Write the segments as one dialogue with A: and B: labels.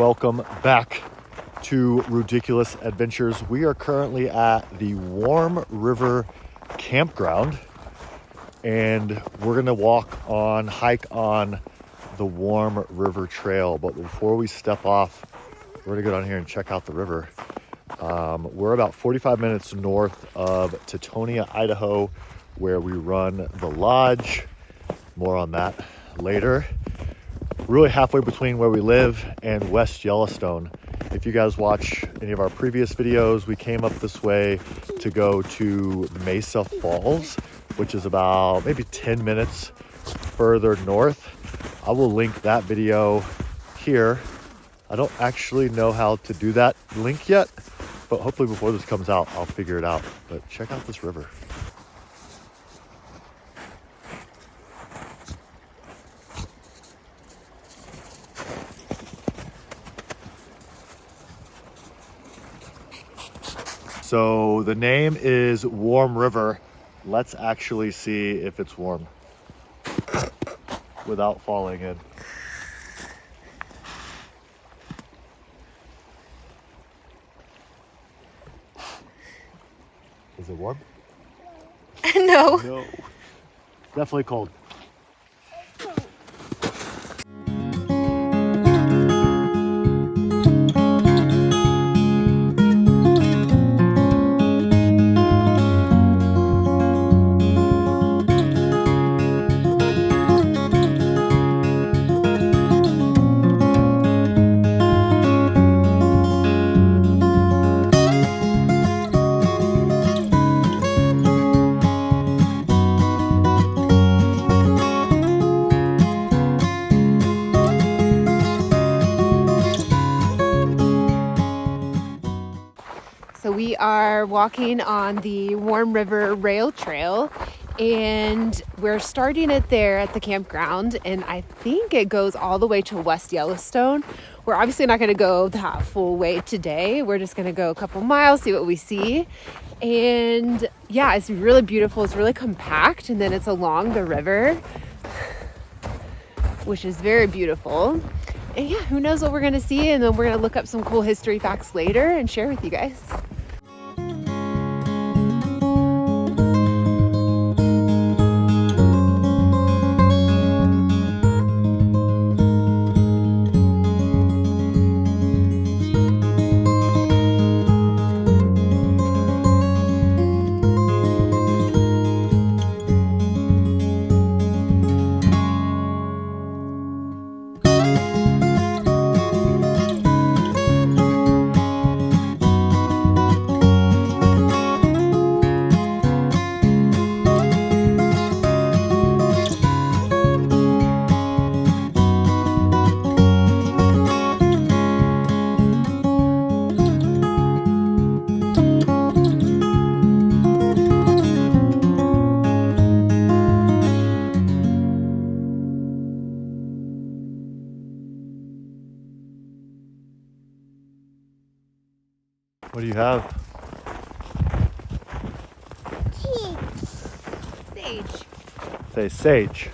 A: welcome back to Rudiculous Adventures. We are currently at the Warm River Campground, and we're gonna hike on the Warm River Trail. But before we step off, we're gonna go down here and check out the river. We're about 45 minutes north of Tetonia, Idaho, where we run the lodge. More on that later. Really halfway between where we live and West Yellowstone. If you guys watch any of our previous videos, we came up this way to go to Mesa Falls, which is about maybe 10 minutes further north. I will link that video here. I don't actually know how to do that link yet, but hopefully before this comes out, I'll figure it out. But check out this river. So the name is Warm River. Let's actually see if it's warm without falling in. Is it warm?
B: No.
A: No. Definitely cold.
B: So we are walking on the Warm River Rail Trail, and we're starting it there at the campground, and I think it goes all the way to West Yellowstone. We're obviously not going to go that full way today. We're just going to go a couple miles, see what we see. And yeah, it's really beautiful. It's really compact, and then it's along the river, which is very beautiful. And yeah, who knows what we're going to see, and then we're going to look up some cool history facts later and share with you guys.
A: What do you have?
B: Sage.
A: Say sage.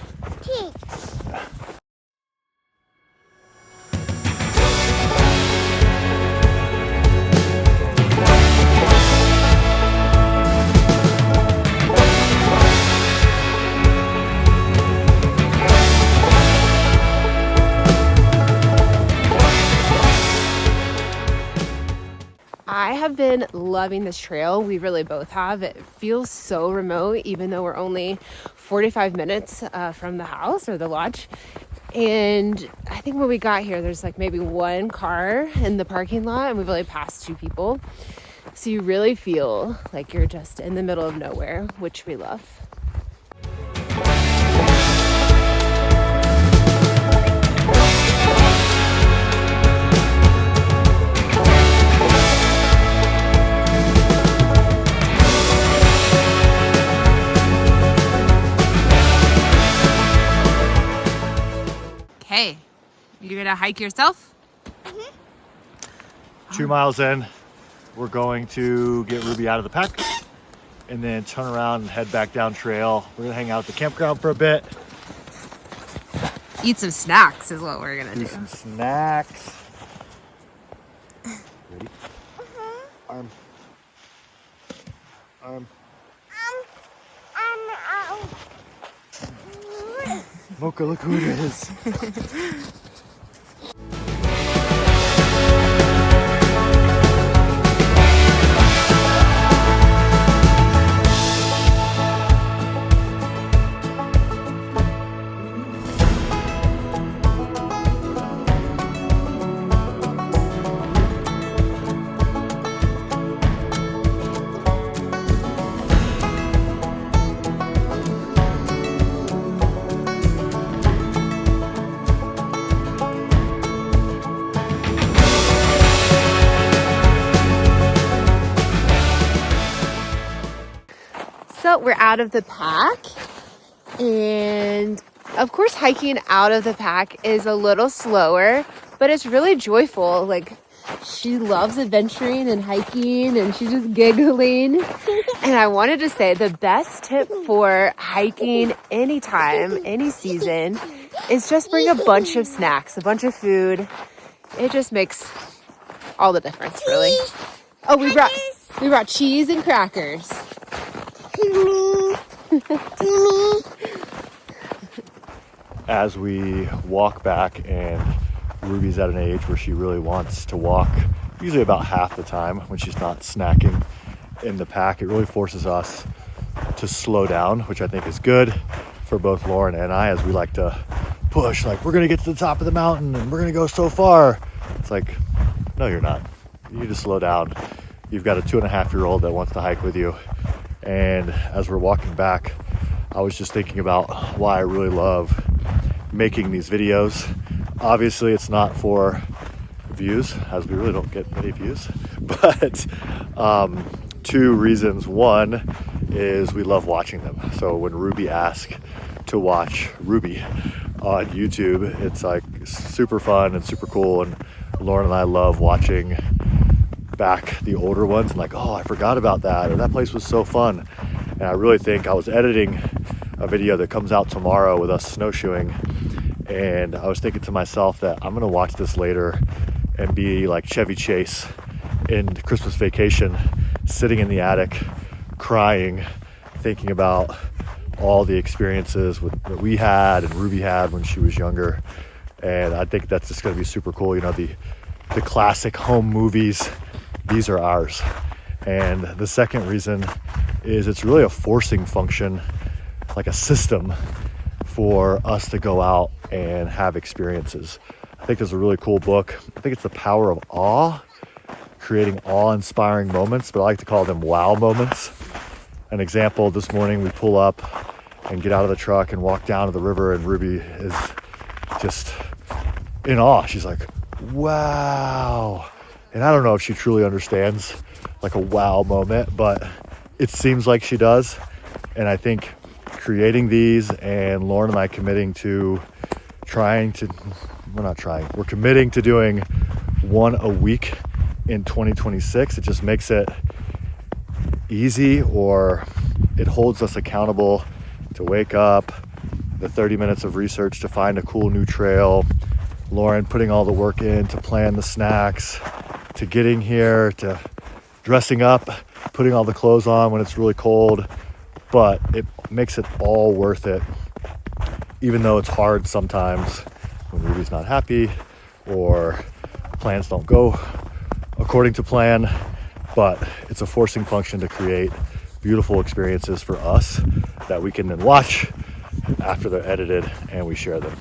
B: I have been loving this trail. We really both have. It feels so remote, even though we're only 45 minutes from the house or the lodge. And I think when we got here, there's like maybe one car in the parking lot, and we've only passed 2 people. So you really feel like you're just in the middle of nowhere, which we love. Hey, you gonna hike yourself?
A: 2 miles in, we're going to get Ruby out of the pack and then turn around and head back down trail. We're gonna hang out at the campground for a bit.
B: Eat some snacks is what we're gonna do.
A: Some snacks. Arm. Mocha, look who it is.
B: So we're out of the pack, and of course hiking out of the pack is a little slower, but it's really joyful. Like, she loves adventuring and hiking, and she's just giggling. And I wanted to say the best tip for hiking anytime, any season, is just bring a bunch of snacks, a bunch of food. It just makes all the difference, really. Oh, we brought cheese and crackers.
A: As we walk back, and Ruby's at an age where she really wants to walk, usually about half the time when she's not snacking in the pack, it really forces us to slow down, which I think is good for both Lauren and I, as we like to push, like, we're gonna get to the top of the mountain and we're gonna go so far. It's like, no, you're not. You need to slow down. You've got a 2.5-year-old that wants to hike with you. And as we're walking back, I was just thinking about why I really love making these videos. Obviously, it's not for views, as we really don't get many views, but 2 reasons. One is we love watching them. So when Ruby asked to watch Ruby on YouTube, it's like super fun and super cool. And Lauren and I love watching back the older ones and like, oh, I forgot about that, or that place was so fun. And I really think I was editing a video that comes out tomorrow with us snowshoeing, and I was thinking to myself that I'm gonna watch this later and be like Chevy Chase in Christmas Vacation, sitting in the attic crying, thinking about all the experiences that we had and Ruby had when she was younger. And I think that's just gonna be super cool. You know, the classic home movies, these are ours. And the second reason is it's really a forcing function, like a system for us to go out and have experiences. I think there's a really cool book. I think it's The Power of Awe, creating awe-inspiring moments, but I like to call them wow moments. An example, this morning we pull up and get out of the truck and walk down to the river, and Ruby is just in awe. She's like, wow. And I don't know if she truly understands like a wow moment, but it seems like she does. And I think creating these, and Lauren and I committing to we're committing to doing one a week in 2026. It just makes it easy, or it holds us accountable to wake up, the 30 minutes of research to find a cool new trail, Lauren putting all the work in to plan the snacks, to getting here, to dressing up, putting all the clothes on when it's really cold. But it makes it all worth it, even though it's hard sometimes when Ruby's not happy or plans don't go according to plan. But it's a forcing function to create beautiful experiences for us that we can then watch after they're edited and we share them.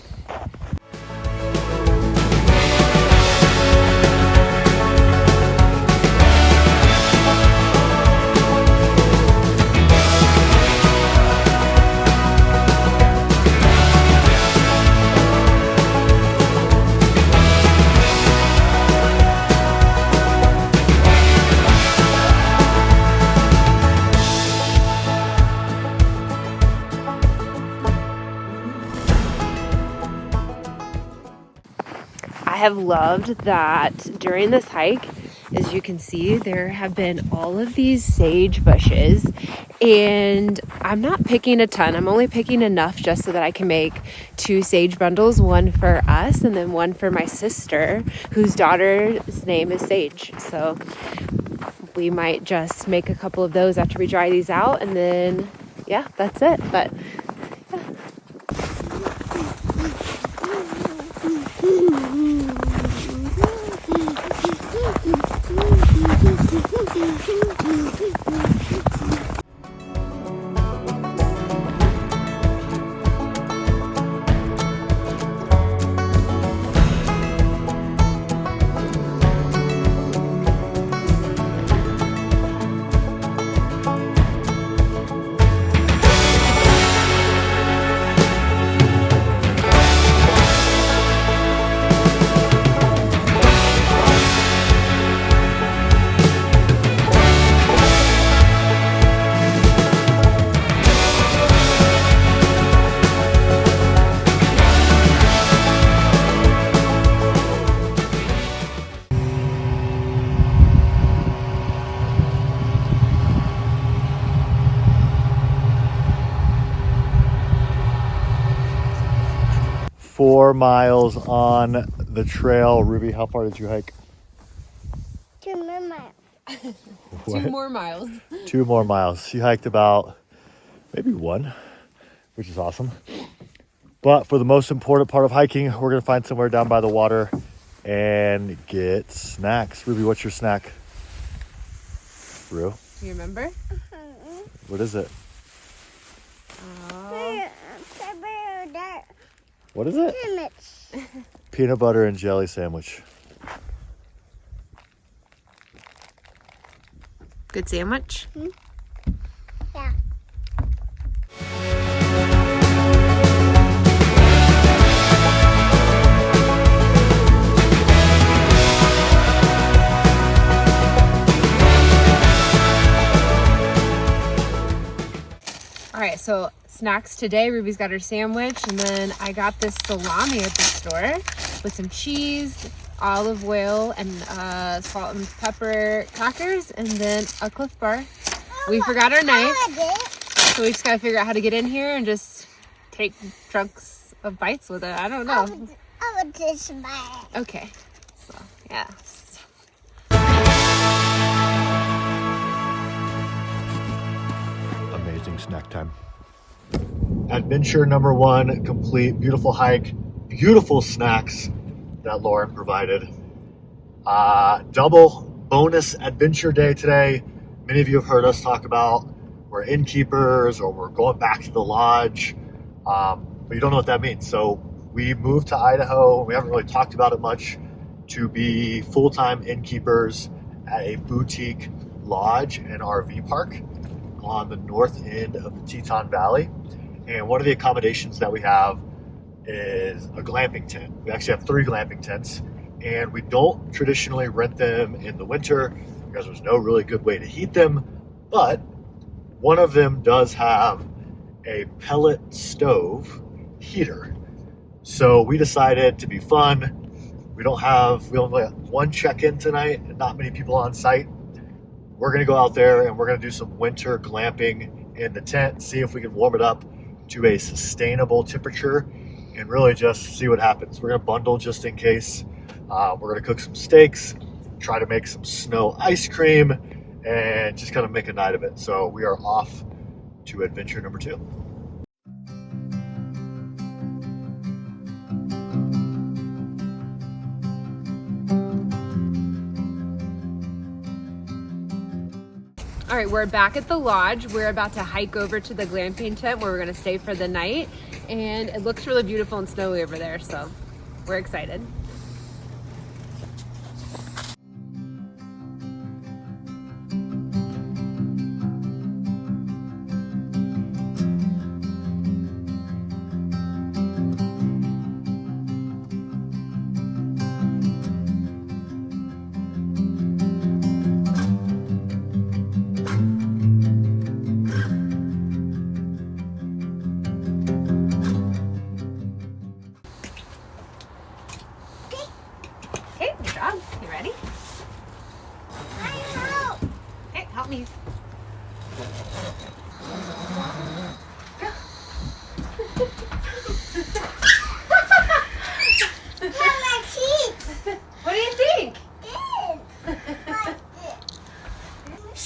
B: I have loved that during this hike, as you can see, there have been all of these sage bushes, and I'm not picking a ton. I'm only picking enough just so that I can make 2 sage bundles, one for us and then one for my sister, whose daughter's name is Sage. So we might just make a couple of those after we dry these out, and then yeah, that's it. But
A: Four miles on the trail. Ruby, how far did you hike?
C: 2 more miles.
A: What?
B: 2 more miles.
A: 2 more miles. She hiked about maybe 1, which is awesome. But for the most important part of hiking, we're going to find somewhere down by the water and get snacks. Ruby, what's your snack? Ru?
B: Do you remember?
A: What is it? What is it? Peanut butter and jelly sandwich.
B: Good sandwich.
C: Yeah.
B: All right, so snacks today. Ruby's got her sandwich, and then I got this salami at the store with some cheese, olive oil, and salt and pepper crackers, and then a Cliff Bar. We forgot our knife, so we just gotta figure out how to get in here and just take chunks of bites with it. I don't know.
C: I would just buy it.
B: Okay, so yeah.
A: Amazing snack time. Adventure number 1 complete. Beautiful hike, beautiful snacks that Lauren provided. Double bonus adventure day today. Many of you have heard us talk about we're innkeepers or we're going back to the lodge, but you don't know what that means. So we moved to Idaho. We haven't really talked about it much, to be full-time innkeepers at a boutique lodge and RV park on the north end of the Teton Valley. And one of the accommodations that we have is a glamping tent. We actually have 3 glamping tents, and we don't traditionally rent them in the winter because there's no really good way to heat them. But one of them does have a pellet stove heater. So we decided to be fun. We only have 1 check-in tonight and not many people on site. We're going to go out there and we're going to do some winter glamping in the tent, see if we can warm it up to a sustainable temperature and really just see what happens. We're going to bundle just in case. We're going to cook some steaks, try to make some snow ice cream, and just kind of make a night of it. So we are off to adventure number 2.
B: All right, we're back at the lodge. We're about to hike over to the glamping tent where we're gonna stay for the night. And it looks really beautiful and snowy over there, so we're excited.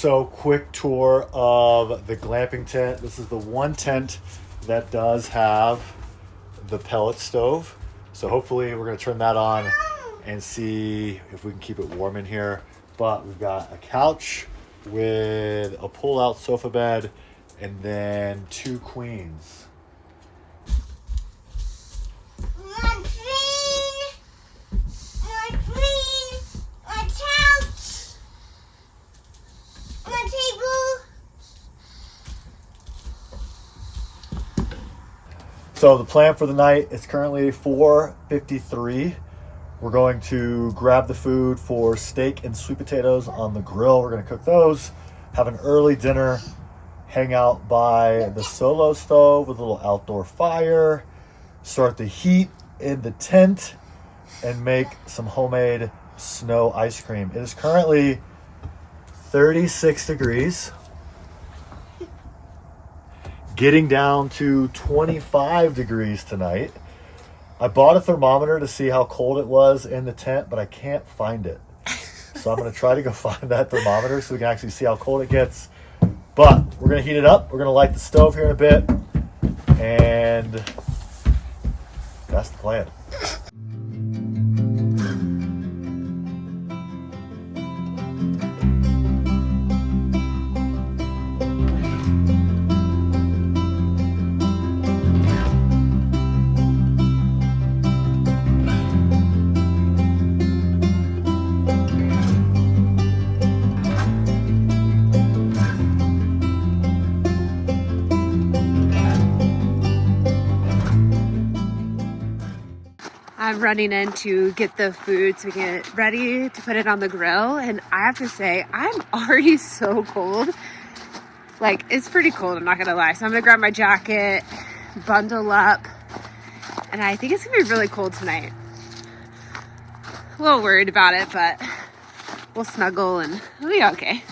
A: So quick tour of the glamping tent. This is the one tent that does have the pellet stove. So hopefully we're gonna turn that on and see if we can keep it warm in here. But we've got a couch with a pull-out sofa bed and then 2 queens. So the plan for the night is currently 4:53. We're going to grab the food for steak and sweet potatoes on the grill. We're going to cook those, have an early dinner, hang out by the solo stove with a little outdoor fire, start the heat in the tent, and make some homemade snow ice cream. It is currently 36 degrees. Getting down to 25 degrees tonight. I bought a thermometer to see how cold it was in the tent, but I can't find it. So I'm going to try to go find that thermometer so we can actually see how cold it gets. But we're going to heat it up. We're going to light the stove here in a bit. And that's the plan.
B: I'm running in to get the food so we can get ready to put it on the grill. And I have to say, I'm already so cold. Like, it's pretty cold, I'm not gonna lie. So I'm gonna grab my jacket, bundle up, and I think it's gonna be really cold tonight. A little worried about it, but we'll snuggle and we'll be okay.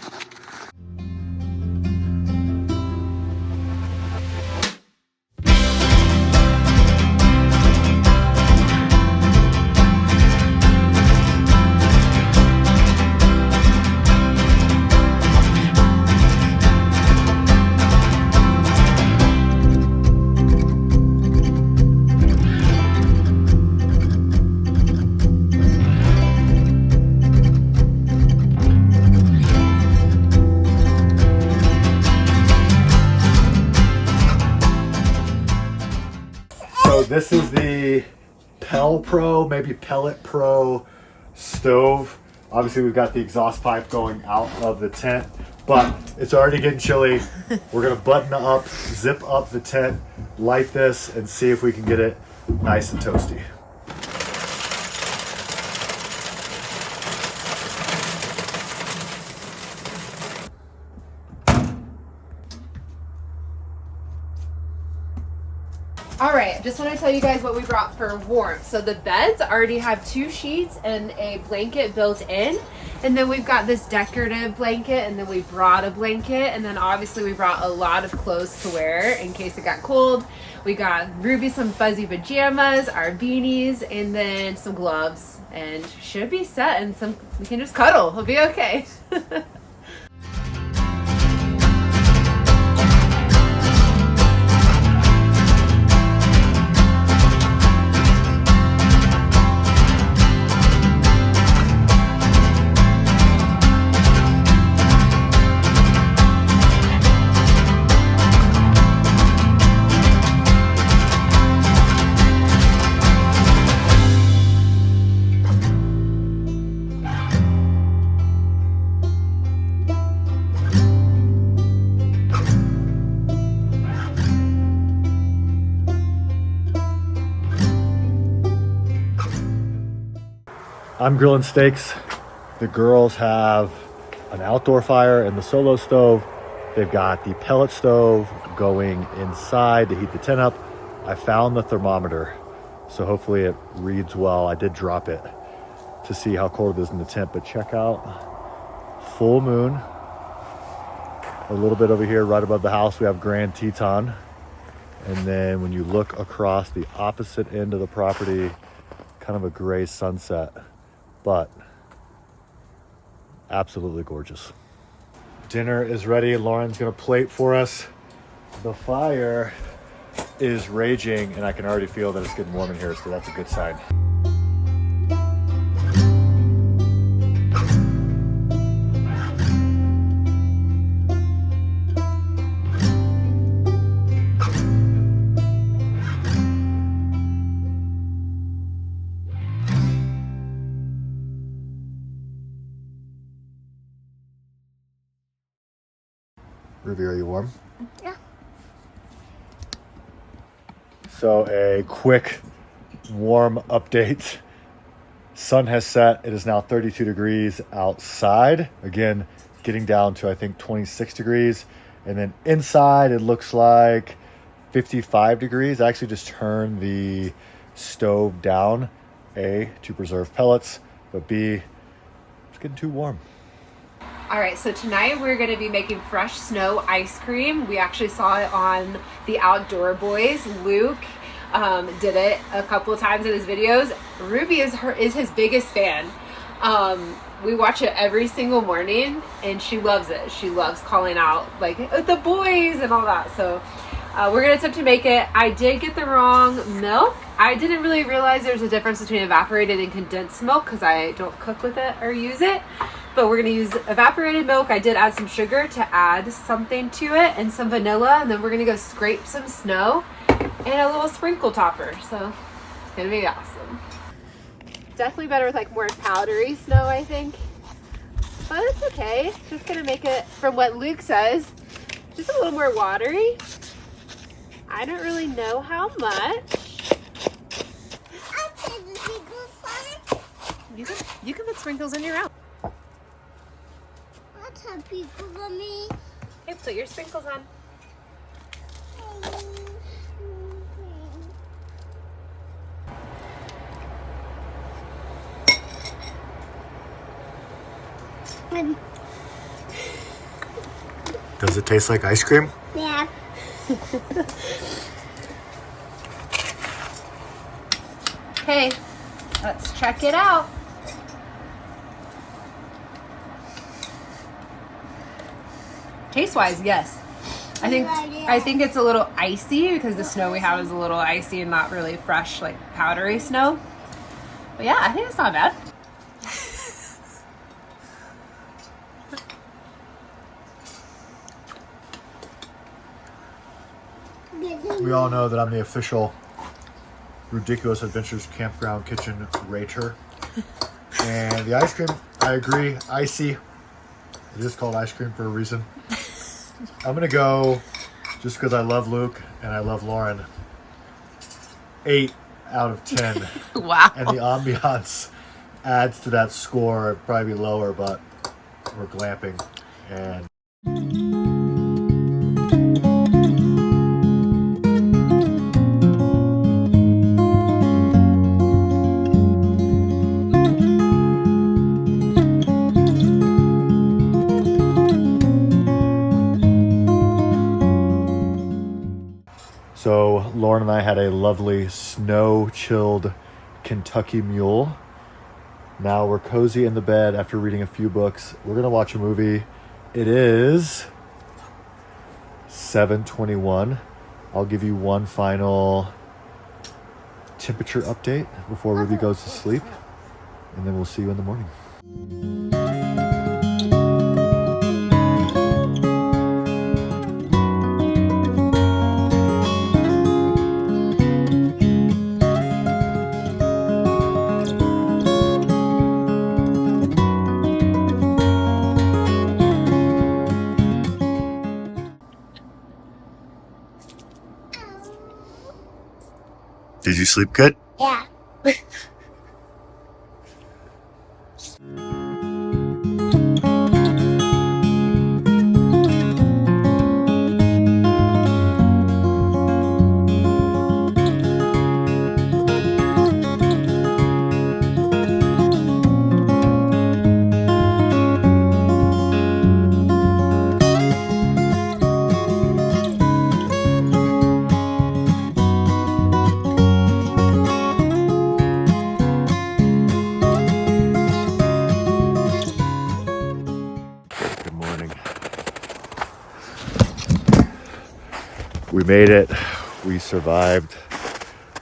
A: So this is the Pel Pro, maybe Pellet Pro stove. Obviously we've got the exhaust pipe going out of the tent, but it's already getting chilly. We're gonna button up, zip up the tent, light this, and see if we can get it nice and toasty.
B: All right, just want to tell you guys what we brought for warmth. So the beds already have 2 sheets and a blanket built in. And then we've got this decorative blanket, and then we brought a blanket. And then obviously we brought a lot of clothes to wear in case it got cold. We got Ruby some fuzzy pajamas, our beanies, and then some gloves. And should be set, and we can just cuddle. We'll be okay.
A: I'm grilling steaks. The girls have an outdoor fire and the solo stove. They've got the pellet stove going inside to heat the tent up. I found the thermometer, so hopefully it reads well. I did drop it to see how cold it is in the tent, but check out full moon. A little bit over here right above the house, we have Grand Teton. And then when you look across the opposite end of the property, kind of a gray sunset, but absolutely gorgeous. Dinner is ready. Lauren's gonna plate for us. The fire is raging and I can already feel that it's getting warm in here, so that's a good sign. Ruby, are you warm?
C: Yeah.
A: So a quick warm update. Sun has set. It is now 32 degrees outside. Again, getting down to I think 26 degrees. And then inside it looks like 55 degrees. I actually just turned the stove down, A, to preserve pellets, but B, it's getting too warm.
B: All right, so tonight we're going to be making fresh snow ice cream. We actually saw it on the Outdoor Boys. Luke did it a couple of times in his videos. Ruby is his biggest fan. We watch it every single morning, and she loves it. She loves calling out like the boys and all that. So we're going to attempt to make it. I did get the wrong milk. I didn't really realize there's a difference between evaporated and condensed milk because I don't cook with it or use it. But we're going to use evaporated milk. I did add some sugar to add something to it and some vanilla. And then we're going to go scrape some snow and a little sprinkle topper. So it's going to be awesome. Definitely better with like more powdery snow, I think. But it's okay. Just going to make it, from what Luke says, just a little more watery. I don't really know how much. You can put sprinkles in your own.
C: People for me.
B: Okay, put your sprinkles on.
A: Does it taste like ice cream?
C: Yeah.
B: Okay, let's check it out. Taste-wise, yes. I think it's a little icy because the snow we have is a little icy and not really fresh, like powdery snow. But yeah, I think it's not bad.
A: We all know that I'm the official Rudiculous Adventures campground kitchen rater. And the ice cream, I agree, icy. It is called ice cream for a reason. I'm gonna go, just because I love Luke and I love Lauren, 8 out of 10.
B: Wow.
A: And the ambiance adds to that score. It'd probably be lower, but we're glamping. And so Lauren and I had a lovely snow-chilled Kentucky Mule. Now we're cozy in the bed after reading a few books. We're gonna watch a movie. It is 7:21. I'll give you one final temperature update before Ruby goes to sleep, and then we'll see you in the morning. Did you sleep good?
C: Yeah.
A: made it. We survived.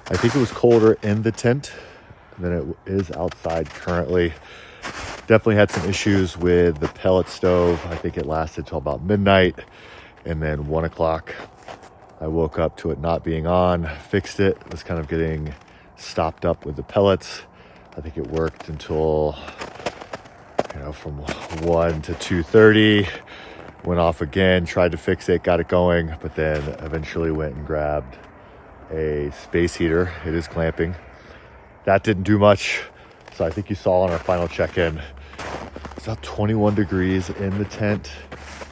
A: I think it was colder in the tent than it is outside currently. Definitely had some issues with the pellet stove. I think it lasted till about midnight, and then 1 o'clock I woke up to it not being on, fixed it. It was kind of getting stopped up with the pellets. I think it worked until, from 1 to 2:30, went off again, tried to fix it, got it going, but then eventually went and grabbed a space heater. It is glamping. That didn't do much. So I think you saw on our final check-in, it's about 21 degrees in the tent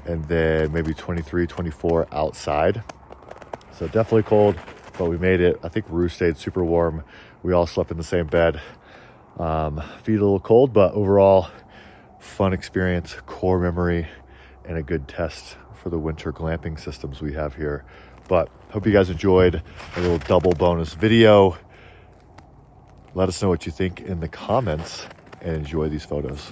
A: and then maybe 23, 24 outside. So definitely cold, but we made it. I think Rue stayed super warm. We all slept in the same bed. Feet a little cold, but overall, fun experience, core memory, and a good test for the winter glamping systems we have here. But hope you guys enjoyed a little double bonus video. Let us know what you think in the comments and enjoy these photos.